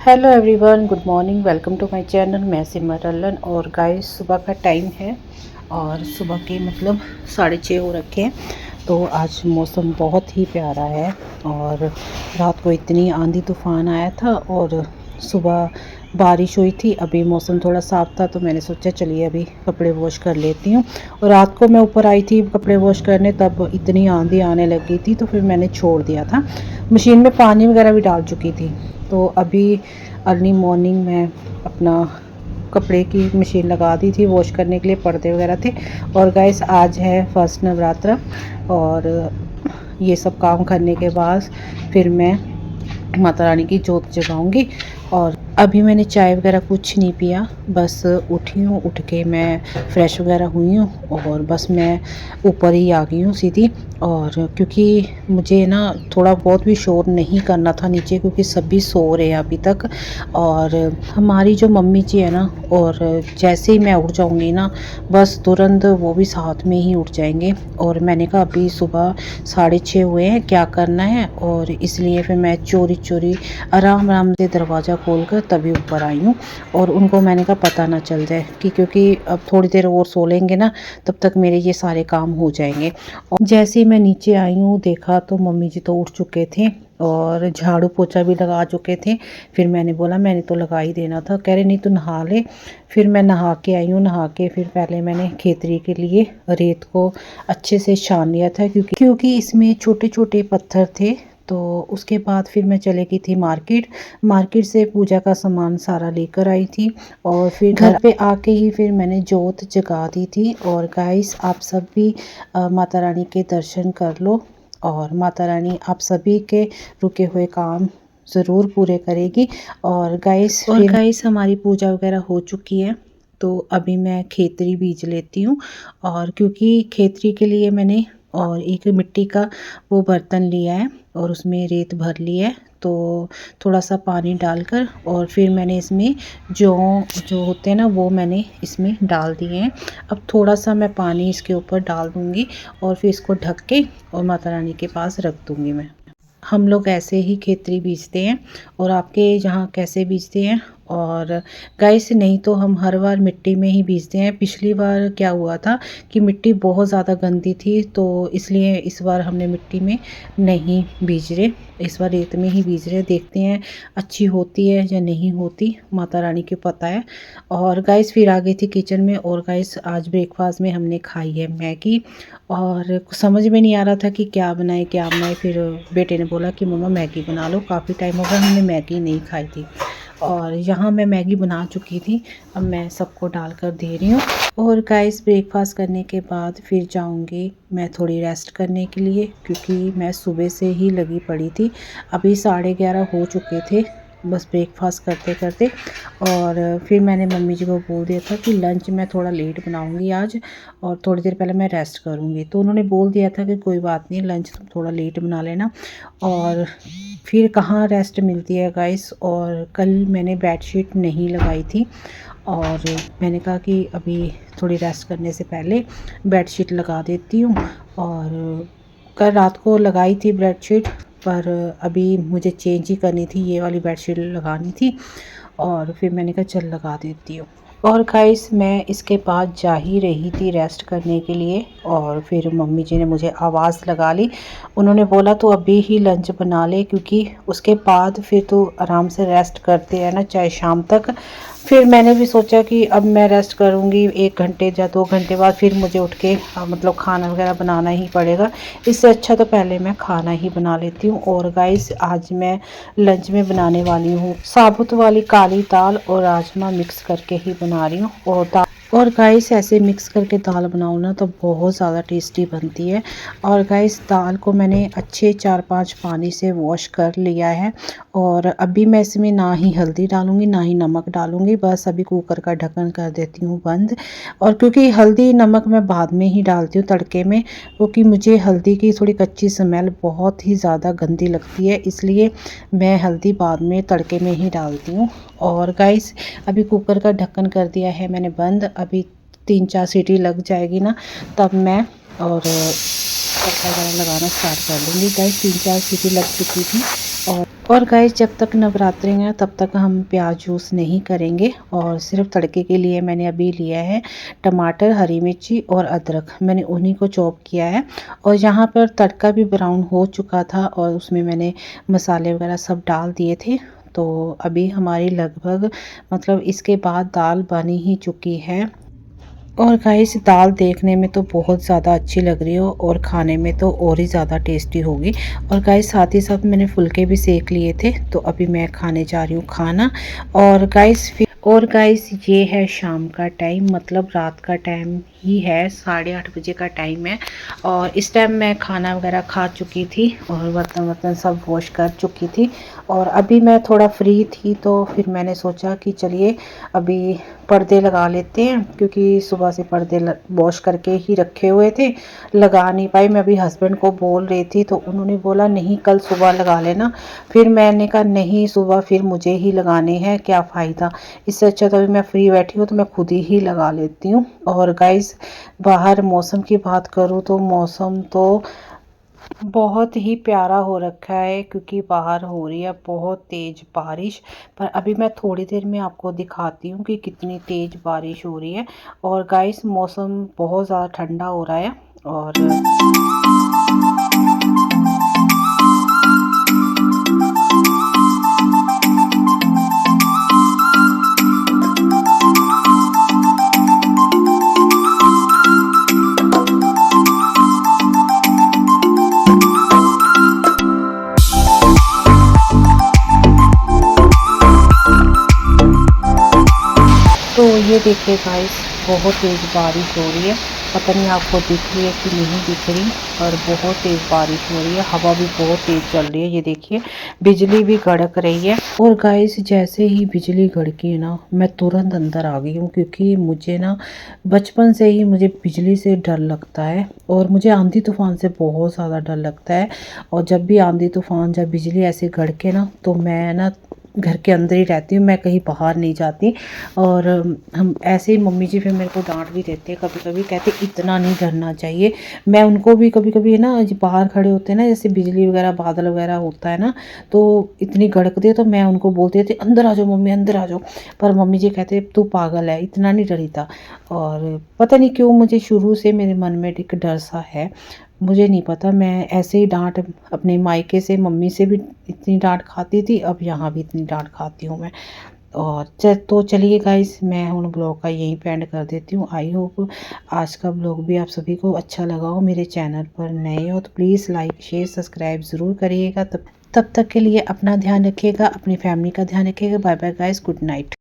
Hello everyone, good morning, welcome to my channel. मैं सिमरन। और guys सुबह का टाइम है और सुबह के मतलब 6:30 हो रखे हैं। तो आज मौसम बहुत ही प्यारा है और रात को इतनी आंधी तूफ़ान आया था और सुबह बारिश हुई थी। अभी मौसम थोड़ा साफ़ था तो मैंने सोचा चलिए अभी कपड़े वॉश कर लेती हूँ। और रात को मैं ऊपर आई थी कपड़े वॉश करने, तब इतनी आंधी आने लगी थी तो फिर मैंने छोड़ दिया था। मशीन में पानी वगैरह भी डाल चुकी थी। तो अभी अर्ली मॉर्निंग मैं अपना कपड़े की मशीन लगा दी थी वॉश करने के लिए, पर्दे वगैरह थे। और गाइस आज है फर्स्ट नवरात्रा और ये सब काम करने के बाद फिर मैं माता रानी की जोत जगाऊंगी। और अभी मैंने चाय वगैरह कुछ नहीं पिया, बस उठी हूँ। उठ के मैं फ़्रेश वगैरह हुई हूँ और बस मैं ऊपर ही आ गई हूँ सीधी। और क्योंकि मुझे ना थोड़ा बहुत भी शोर नहीं करना था नीचे, क्योंकि सभी सो रहे हैं अभी तक। और हमारी जो मम्मी जी है ना, और जैसे ही मैं उठ जाऊँगी ना बस तुरंत वो भी साथ में ही उठ जाएंगे। और मैंने कहा अभी सुबह 6:30 हुए हैं, क्या करना है। और इसलिए फिर मैं चोरी चोरी आराम आराम से दरवाज़ा खोल कर तभी ऊपर आई हूँ। और उनको मैंने कहा पता ना चल जाए क्योंकि अब थोड़ी देर और सो लेंगे ना, तब तक मेरे ये सारे काम हो जाएंगे। और जैसे ही मैं नीचे आई हूँ देखा तो मम्मी जी तो उठ चुके थे और झाड़ू पोछा भी लगा चुके थे। फिर मैंने बोला मैंने तो लगा ही देना था। कह रहे नहीं तो नहा ले। फिर मैं नहा के आई हूँ। नहा के फिर पहले मैंने खेतरी के लिए रेत को अच्छे से छान लिया था, क्योंकि इसमें छोटे छोटे पत्थर थे। तो उसके बाद फिर मैं चले गई थी मार्केट से पूजा का सामान सारा लेकर आई थी। और फिर घर पे आके ही फिर मैंने जोत जगा दी थी। और गाइस आप सब भी माता रानी के दर्शन कर लो और माता रानी आप सभी के रुके हुए काम ज़रूर पूरे करेगी। और गाइस हमारी पूजा वगैरह हो चुकी है तो अभी मैं खेतरी बीज लेती हूँ। और क्योंकि खेतरी के लिए मैंने और एक मिट्टी का वो बर्तन लिया है और उसमें रेत भर ली है। तो थोड़ा सा पानी डालकर और फिर मैंने इसमें जो होते हैं ना वो मैंने इसमें डाल दिए हैं। अब थोड़ा सा मैं पानी इसके ऊपर डाल दूँगी और फिर इसको ढक के और माता रानी के पास रख दूँगी। मैं हम लोग ऐसे ही खेतरी बीजते हैं और आपके जहाँ कैसे बीजते हैं। और गाइस नहीं तो हम हर बार मिट्टी में ही बीजते हैं। पिछली बार क्या हुआ था कि मिट्टी बहुत ज़्यादा गंदी थी, तो इसलिए इस बार हमने मिट्टी में नहीं बीज रहे, इस बार रेत में ही बीज रहे। देखते हैं अच्छी होती है या नहीं होती, माता रानी को पता है। और गाइस फिर आ गई थी किचन में। और गाइस आज ब्रेकफास्ट में हमने खाई है मैगी। और समझ में नहीं आ रहा था कि क्या बनाए क्या बनाए। फिर बेटे ने बोला कि मम्मा मैगी बना लो, काफ़ी टाइम हो गया हमने मैगी नहीं खाई थी। और यहाँ मैं मैगी बना चुकी थी, अब मैं सबको डालकर दे रही हूँ। और गाइस ब्रेकफास्ट करने के बाद फिर जाऊँगी मैं थोड़ी रेस्ट करने के लिए, क्योंकि मैं सुबह से ही लगी पड़ी थी। अभी 11:30 हो चुके थे बस ब्रेकफास्ट करते करते। और फिर मैंने मम्मी जी को बोल दिया था कि लंच मैं थोड़ा लेट बनाऊंगी आज और थोड़ी देर पहले मैं रेस्ट करूंगी। तो उन्होंने बोल दिया था कि कोई बात नहीं, लंच तुम थोड़ा लेट बना लेना। और फिर कहाँ रेस्ट मिलती है गाइस। और कल मैंने बेडशीट नहीं लगाई थी और मैंने कहा कि अभी थोड़ी रेस्ट करने से पहले बेडशीट लगा देती हूँ। और कल रात को लगाई थी बेडशीट, पर अभी मुझे चेंज ही करनी थी, ये वाली बेडशीट लगानी थी। और फिर मैंने कहा चल लगा देती हूँ। और गाइस मैं इसके बाद जा ही रही थी रेस्ट करने के लिए और फिर मम्मी जी ने मुझे आवाज़ लगा ली। उन्होंने बोला तो अभी ही लंच बना ले, क्योंकि उसके बाद फिर तो आराम से रेस्ट करते हैं ना चाहे शाम तक। फिर मैंने भी सोचा कि अब मैं रेस्ट करूँगी 1 घंटे या 2 घंटे बाद फिर मुझे उठ के मतलब खाना वगैरह बनाना ही पड़ेगा। इससे अच्छा तो पहले मैं खाना ही बना लेती हूँ। और गाइस आज मैं लंच में बनाने वाली हूँ साबुत वाली काली दाल और राजमा मिक्स करके ही बना रही हूँ। और गाइस ऐसे मिक्स करके दाल बनाओ ना तो बहुत ज़्यादा टेस्टी बनती है। और गाइस दाल को मैंने अच्छे 4-5 पानी से वॉश कर लिया है। और अभी मैं इसमें ना ही हल्दी डालूँगी ना ही नमक डालूँगी, बस अभी कुकर का ढक्कन कर देती हूँ बंद। और क्योंकि हल्दी नमक मैं बाद में ही डालती हूँ तड़के में, क्योंकि मुझे हल्दी की थोड़ी कच्ची स्मेल बहुत ही ज़्यादा गंदी लगती है, इसलिए मैं हल्दी बाद में तड़के में ही डालती हूँ। और गाइस अभी कुकर का ढक्कन कर दिया है मैंने बंद। अभी 3-4 सीटी लग जाएगी ना तब मैं और तड़का वगैरह लगाना स्टार्ट कर दूँगी। गाइस 3-4 सीटी लग चुकी थी और और गाइस जब तक नवरात्रि हैं तब तक हम प्याज यूज़ नहीं करेंगे। और सिर्फ तड़के के लिए मैंने अभी लिया है टमाटर, हरी मिर्ची और अदरक, मैंने उन्हीं को चॉप किया है। और यहाँ पर तड़का भी ब्राउन हो चुका था और उसमें मैंने मसाले वगैरह सब डाल दिए थे। तो अभी हमारी लगभग मतलब इसके बाद दाल बनी ही चुकी है। और गाइस दाल देखने में तो बहुत ज़्यादा अच्छी लग रही हो और खाने में तो और ही ज़्यादा टेस्टी होगी। और गाइस साथ ही साथ मैंने फुलके भी सेक लिए थे, तो अभी मैं खाने जा रही हूँ खाना। और गाइस ये है शाम का टाइम, मतलब रात का टाइम ही है, 8:30 बजे का टाइम है। और इस टाइम मैं खाना वगैरह खा चुकी थी और बर्तन वर्तन सब वॉश कर चुकी थी। और अभी मैं थोड़ा फ्री थी तो फिर मैंने सोचा कि चलिए अभी पर्दे लगा लेते हैं, क्योंकि सुबह से पर्दे वॉश करके ही रखे हुए थे, लगा नहीं पाई। मैं अभी हस्बैंड को बोल रही थी तो उन्होंने बोला नहीं कल सुबह लगा लेना। फिर मैंने कहा नहीं सुबह फिर मुझे ही लगाने हैं, क्या फ़ायदा, इससे अच्छा तो अभी मैं फ्री बैठी हूँ तो मैं खुद ही लगा लेती हूँ। और गाइस बाहर मौसम की बात करूँ तो मौसम तो बहुत ही प्यारा हो रखा है, क्योंकि बाहर हो रही है बहुत तेज़ बारिश। पर अभी मैं थोड़ी देर में आपको दिखाती हूँ कि कितनी तेज़ बारिश हो रही है। और गाइस मौसम बहुत ज़्यादा ठंडा हो रहा है। और तो ये देखिए गाइस बहुत तेज़ बारिश हो रही है, पता नहीं आपको दिख रही है कि नहीं दिख रही, और बहुत तेज़ बारिश हो रही है, हवा भी बहुत तेज़ चल रही है। ये देखिए बिजली भी कड़क रही है। और गाइस जैसे ही बिजली कड़की ना मैं तुरंत अंदर आ गई हूँ, क्योंकि मुझे ना बचपन से ही मुझे बिजली से डर लगता है और मुझे आंधी तूफान से बहुत ज़्यादा डर लगता है। और जब भी आंधी तूफान जब बिजली ऐसे कड़के ना तो मैं ना घर के अंदर ही रहती हूँ, मैं कहीं बाहर नहीं जाती। और हम ऐसे ही मम्मी जी फिर मेरे को डांट भी देते हैं कभी कभी, कहते इतना नहीं डरना चाहिए। मैं उनको भी कभी कभी ना बाहर खड़े होते हैं ना, जैसे बिजली वगैरह बादल वगैरह होता है ना, तो इतनी गड़कती है तो मैं उनको बोलती थी अंदर आ जाओ मम्मी अंदर आ जाओ। पर मम्मी जी कहते तू पागल है, इतना नहीं डरी था। और पता नहीं क्यों मुझे शुरू से मेरे मन में एक डर सा है, मुझे नहीं पता। मैं ऐसे ही डांट अपने मायके से मम्मी से भी इतनी डांट खाती थी, अब यहाँ भी इतनी डांट खाती हूँ मैं। और तो चलिए गाइस मैं उन ब्लॉग का यहीं पे एंड कर देती हूँ। आई होप आज का ब्लॉग भी आप सभी को अच्छा लगा हो। मेरे चैनल पर नए हो तो प्लीज़ लाइक शेयर सब्सक्राइब ज़रूर करिएगा। तब तक के लिए अपना ध्यान रखिएगा, अपनी फैमिली का ध्यान रखिएगा। Bye bye guys, good night.